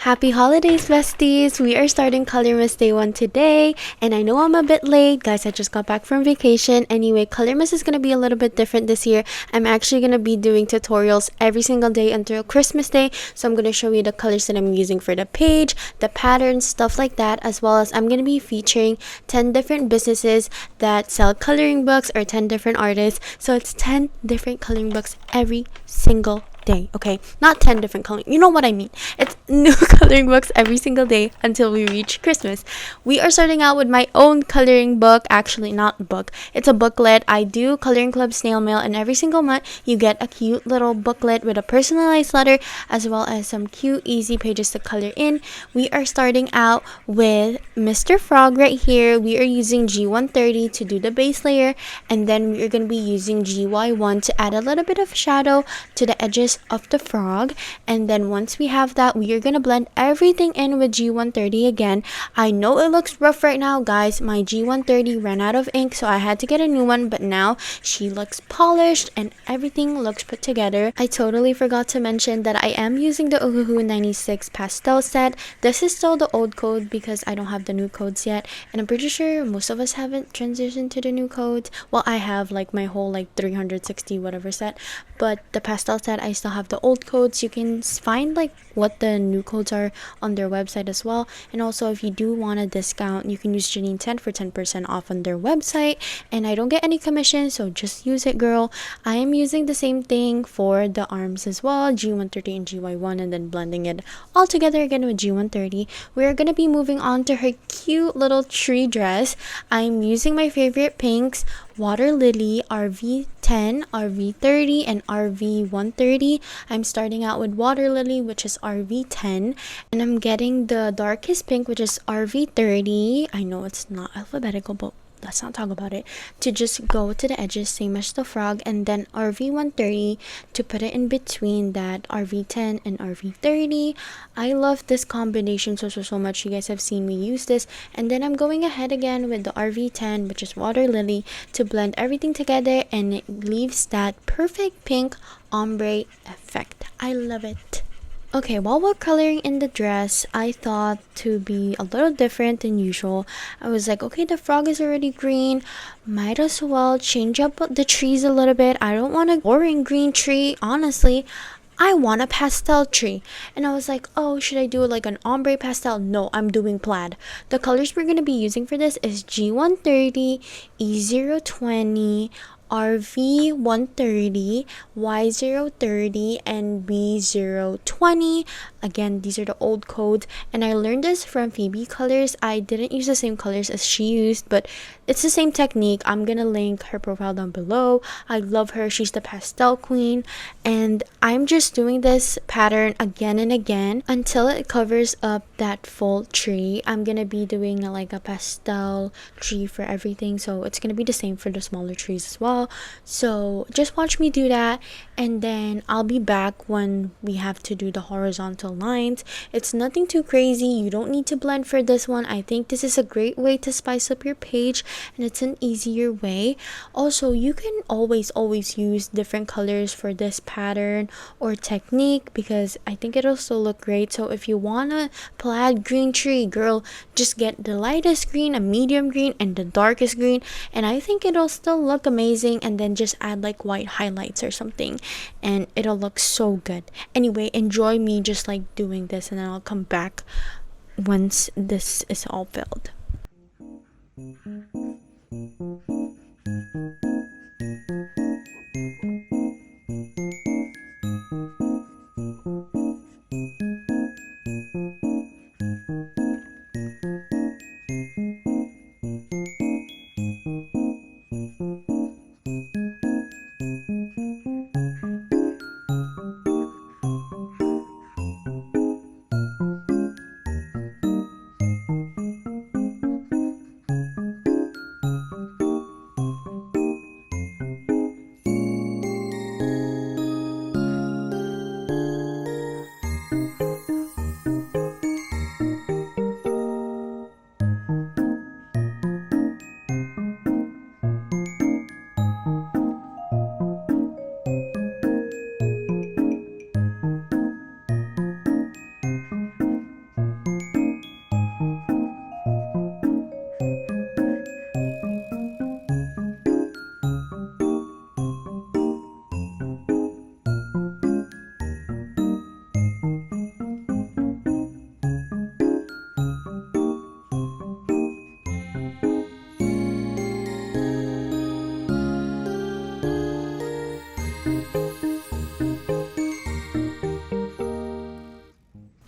Happy holidays, besties! We are starting Colormas Day 1 today, and I know I'm a bit late. Guys, I just got back from vacation. Anyway, Colormas is going to be a little bit different this year. I'm actually going to be doing tutorials every single day until Christmas Day, so I'm going to show you the colors that I'm using for the page, the patterns, stuff like that, as well as I'm going to be featuring 10 different businesses that sell coloring books or 10 different artists. So it's 10 different coloring books every single day, okay? Not 10 different coloring, you know what I mean. It's new coloring books every single day until we reach Christmas. We are starting out with my own coloring book. Actually, not book, it's a booklet. I do Coloring Club snail mail, and every single month you get a cute little booklet with a personalized letter as well as some cute easy pages to color in. We are starting out with Mr. Frog right here. We are using G130 to do the base layer, and then we are going to be using GY1 to add a little bit of shadow to the edges of the frog. And then once we have that, we are gonna blend everything in with G130 again. I know it looks rough right now, guys. My G130 ran out of ink, so I had to get a new one, but now she looks polished and everything looks put together. I totally forgot to mention that I am using the ohuhu 96 pastel set. This is still the old code because I don't have the new codes yet, and I'm pretty sure most of us haven't transitioned to the new codes. Well, I have like my whole like 360 whatever set, but the pastel set I still have the old codes. You can find like what the new codes are on their website as well. And also, if you do want a discount, you can use Janine10 for 10% off on their website, and I don't get any commission, so just use it, girl. I am using the same thing for the arms as well, G130 and GY1, and then blending it all together again with G130. We're gonna be moving on to her cute little tree dress. I'm using my favorite pinks, Water Lily, RV10, RV30, and RV130. I'm starting out with Water Lily, which is RV10, and I'm getting the darkest pink, which is RV30. I know it's not alphabetical, but let's not talk about it, to just go to the edges, same as the frog, and then RV130 to put it in between that RV10 and RV30. I love this combination so much. You guys have seen me use this, and then I'm going ahead again with the RV10, which is Water Lily, to blend everything together, and it leaves that perfect pink ombre effect. I love it. Okay, while we're coloring in the dress, I thought to be a little different than usual. I was like, okay, the frog is already green. Might as well change up the trees a little bit. I don't want a boring green tree, honestly. I want a pastel tree. And I was like, oh, should I do like an ombre pastel? No, I'm doing plaid. The colors we're going to be using for this is G130, E020, RV130, Y030, and B020. Again, these are the old codes, and I learned this from Phoebe Colors. I didn't use the same colors as she used, but it's the same technique. I'm gonna link her profile down below. I love her. She's the pastel queen, and I'm just doing this pattern again and again until it covers up that full tree. I'm gonna be doing like a pastel tree for everything, so it's gonna be the same for the smaller trees as well. So just watch me do that, and then I'll be back when we have to do the horizontal lines. It's nothing too crazy. You don't need to blend for this one. I think this is a great way to spice up your page, and it's an easier way. Also, you can always use different colors for this pattern or technique because I think it'll still look great. So if you want a plaid green tree, girl, just get the lightest green, a medium green, and the darkest green, and I think it'll still look amazing. And then just add like white highlights or something, and it'll look so good. Anyway, enjoy me just like doing this, and then I'll come back once this is all filled.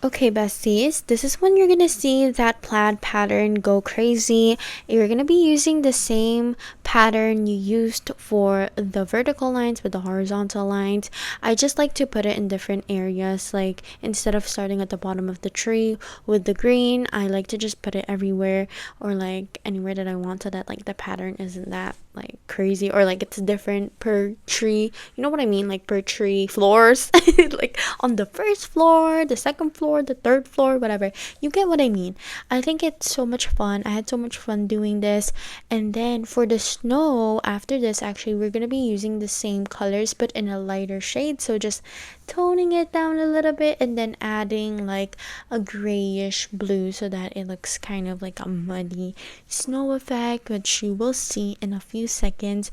Okay, besties, this is when you're gonna see that plaid pattern go crazy. You're gonna be using the same pattern you used for the vertical lines with the horizontal lines. I just like to put it in different areas. Like instead of starting at the bottom of the tree with the green, I like to just put it everywhere, or like anywhere that I want, so that like the pattern isn't that like crazy, or like it's different per tree. You know what I mean? Like per tree floors. Like on the first floor, the second floor, the third floor, whatever. You get what I mean. I think it's so much fun. I had so much fun doing this. And then for the snow, after this, actually, we're gonna be using the same colors but in a lighter shade. So just toning it down a little bit and then adding like a grayish blue so that it looks kind of like a muddy snow effect, which you will see in a few seconds.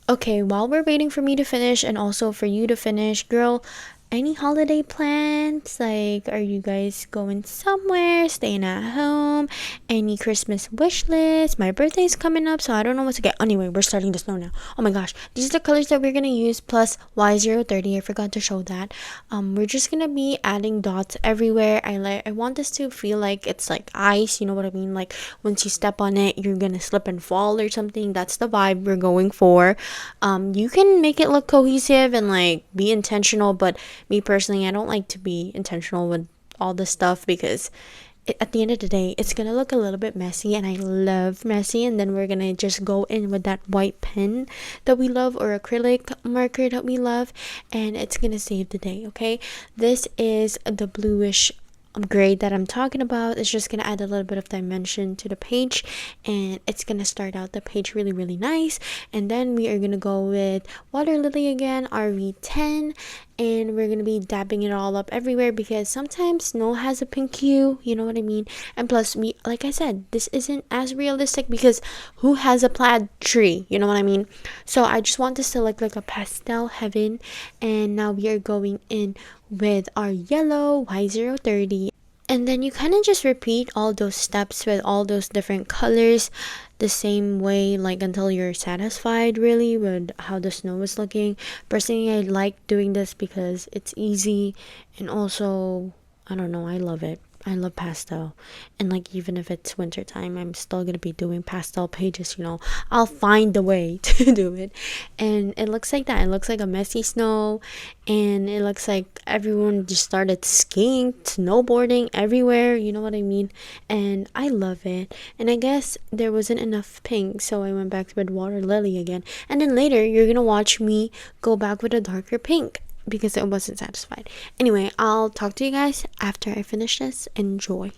Okay, while we're waiting for me to finish and also for you to finish, girl, any holiday plans? Like, are you guys going somewhere, staying at home? Any Christmas wish list? My birthday's coming up, so I don't know what to get. Anyway, we're starting to snow now. Oh my gosh, these are the colors that we're gonna use plus Y030. I forgot to show that. We're just gonna be adding dots everywhere. I want this to feel like it's like ice. You know what I mean? Like once you step on it, you're gonna slip and fall or something. That's the vibe we're going for. You can make it look cohesive and like be intentional, but me personally, I don't like to be intentional with all this stuff because at the end of the day, it's gonna look a little bit messy, and I love messy. And then we're gonna just go in with that white pen that we love, or acrylic marker that we love, and it's gonna save the day. Okay, this is the bluish grade that I'm talking about. It's just gonna add a little bit of dimension to the page, and it's gonna start out the page really really nice. And then we are gonna go with water lily again, RV10, and we're gonna be dabbing it all up everywhere because sometimes snow has a pink hue, you know what I mean. And plus, we, like I said, this isn't as realistic because who has a plaid tree, you know what I mean. So I just want this to look like a pastel heaven. And now we are going in with our yellow Y030, and then you kind of just repeat all those steps with all those different colors the same way, like until you're satisfied really with how the snow is looking. Personally, I like doing this because it's easy, and also I don't know, I love it. I love pastel. And like even if it's winter time, I'm still gonna be doing pastel pages, you know. I'll find a way to do it. And it looks like that. It looks like a messy snow, and it looks like everyone just started skiing, snowboarding everywhere, you know what I mean? And I love it. And I guess there wasn't enough pink, so I went back with water lily again. And then later you're gonna watch me go back with a darker pink because it wasn't satisfied. Anyway, I'll talk to you guys after I finish this. Enjoy.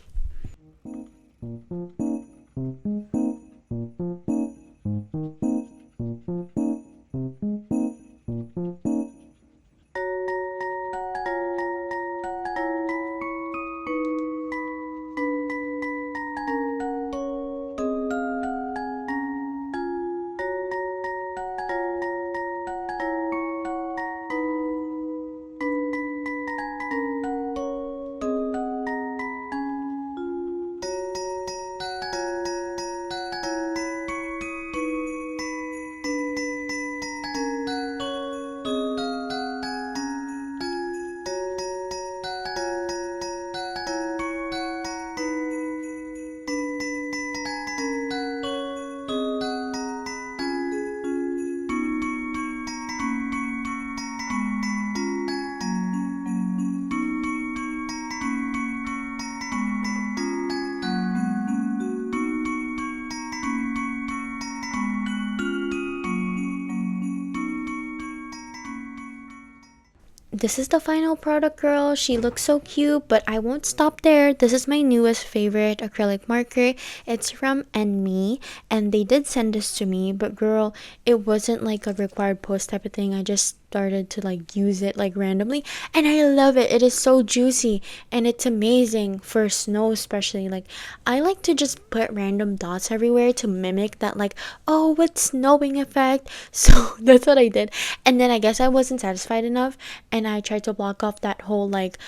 This is the final product, girl. She looks so cute, but I won't stop there. This is my newest favorite acrylic marker. It's from Me, and they did send this to me, but girl, it wasn't like a required post type of thing. I just started to like use it like randomly, and I love it. It is so juicy, and it's amazing for snow especially. Like I like to just put random dots everywhere to mimic that like, oh, it's snowing effect. So that's what I did. And then I guess I wasn't satisfied enough, and I tried to block off that whole like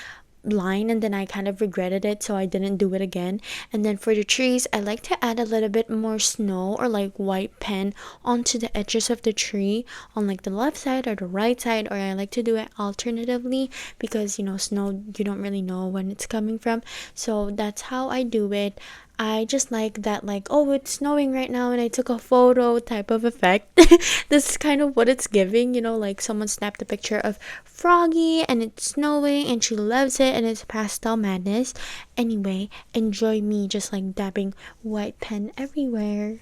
line, and then I kind of regretted it, so I didn't do it again. And then for the trees, I like to add a little bit more snow or like white pen onto the edges of the tree on like the left side or the right side, or I like to do it alternatively because snow, you don't really know when it's coming from. So that's how I do it. I just like that, like, oh, it's snowing right now and I took a photo type of effect. This is kind of what it's giving, like someone snapped a picture of Froggy and it's snowing and she loves it and it's pastel madness. Anyway, enjoy me just like dabbing white pen everywhere.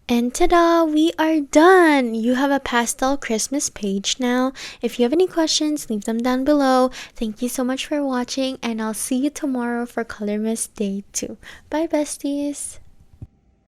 And ta-da! We are done! You have a pastel Christmas page now. If you have any questions, leave them down below. Thank you so much for watching, and I'll see you tomorrow for Colormas Day 2. Bye, besties!